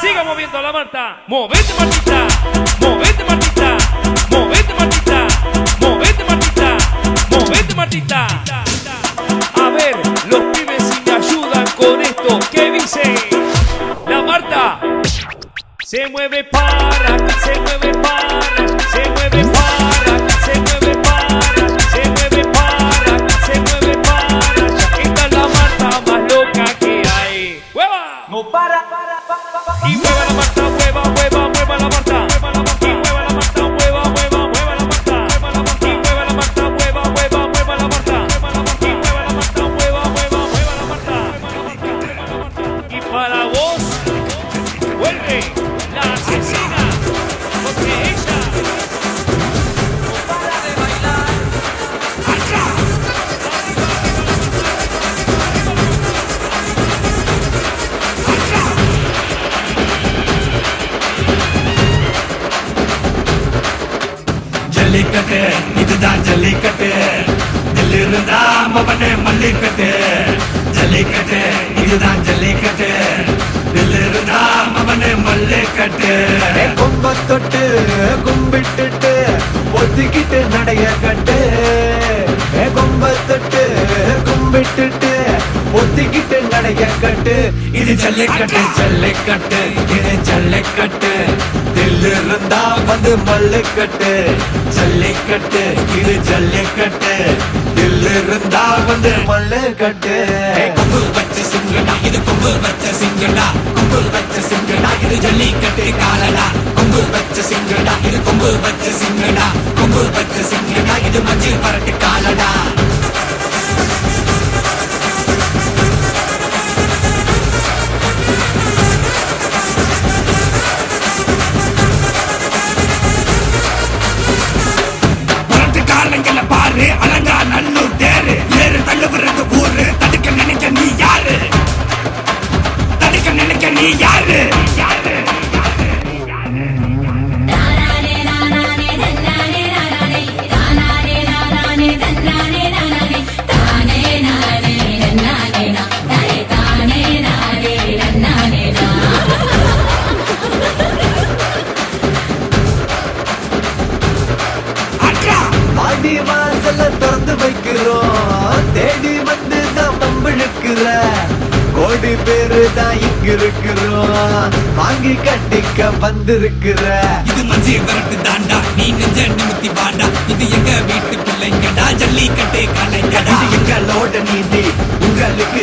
Siga moviendo la Marta. Movete, Martita. Movete, Martita. Movete, Martita. Movete, Martita. Movete, Martita. A ver, los pibes si me ayudan con esto. ¿Qué dice? La Marta se mueve para, se mueve para, se mueve para, se mueve para, se mueve para, se mueve para. Esta es la Marta más loca que hay. ¡Hueva! No para. Y mueva la Marta, mueva, mueva, mueva la Marta. Y mueva la Marta, mueva, mueva, mueva la Marta. Y mueva la Marta, mueva, mueva, mueva la Marta. Y mueva la Marta, mueva, mueva, mueva la Marta. Y para vos, vuelve la asesina, porque ella no para de bailar. ¡Allá! Jallikattu இதுதான் ஜல்லிக்கட்டு தில்லிருந்தா மவனே மல்லிக்கட்டு ஜல்லிக்கட்டு இதுதான் ஜல்லிக்கட்டு தில்லிருந்தா மவனே மல்லிக்கட்டு கொம்ப தொட்டு கும்பிட்டுட்டு ஒத்திக்கிட்டு நடைய கட்டு கொம்ப தொட்டு கும்பிட்டுட்டு ஒத்திக்கிட்டு நடைய கட்டு இது ஜல்லிக்கட்டு ஜல்லிக்கட்டு இது ஜல்லிக்கட்டு தில்லிருந்தா வந்து மல்லுக்கட்டு ஜல்லிக்கட்டு இது ஜல்லிக்கட்டு தில்லிருந்தா வந்து மல்லுக்கட்டு கொம்பு வச்ச சிங்கடா இது கொம்பு வச்ச சிங்கடா கொம்பு வச்ச சிங்கடா இது ஜல்லிக்கட்டு காலடா கொம்பு வச்ச சிங்கடா இது கொம்பு வச்ச சிங்கடா கொம்பு வச்ச சிங்கடா இது மஞ்சள் பரட்டு காலடா காரணங்கள பாரு அலங்கா நல்லூர் தேரு ஏறு தள்ளுவுறது ஊரு தடுக்க நினைக்க நீ யாரு தடுக்க நினைக்க நீ யாரு யாரு ஆடி வாசல திறந்து வைக்கிறோம் தேடி வந்து தான் பம்பிழுக்கிற கோடி பேரு தான் இங்க இருக்கிறோம் வாங்கி கட்டிக்க வந்திருக்கிற இது மஞ்சி வரட்டு தாண்டா நீ நெஞ்ச நிமித்தி வாண்டா இது எங்க வீட்டு பிள்ளைங்கடா ஜல்லிக்கட்டு கலைஞடா எங்களோட நீதி உங்களுக்கு